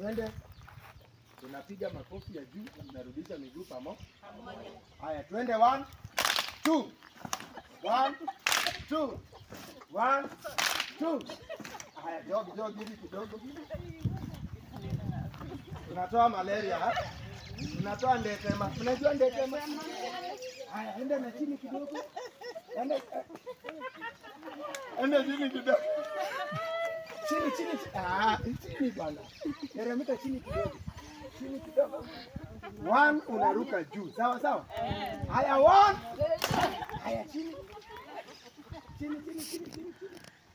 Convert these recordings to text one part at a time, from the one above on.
twende. Tunapiga makofi ya juu, tunarudisha miguu pamoja. Haya, twende 1 2 1 2 1 2. Haya, jog hivi kidogo. Tunatoa malaria, tunatoa ndetema. Unajua ndetema? Haya, enda na chini kidogo. Enda chini kidogo. Chini bwana. Teremka chini kidogo. Chini kidogo. 1 unaruka juu. Sawa sawa? Haya 1. Haya chini. Chini.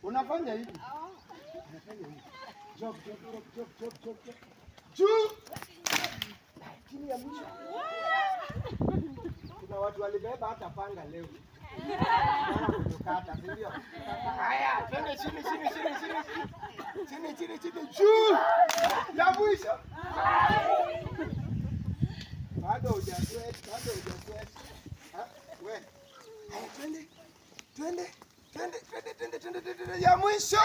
Unafanya hivi. Unafanya hivi. Jog. Juu. Chini ya mwisho. Kuna watu walibeba hata panga leo. Kukata, ndio. Haya, twende chini. Chini. Juu. Ya mwisho. Bado hujasweat. Wewe. Haya, twende. Ya mwisho.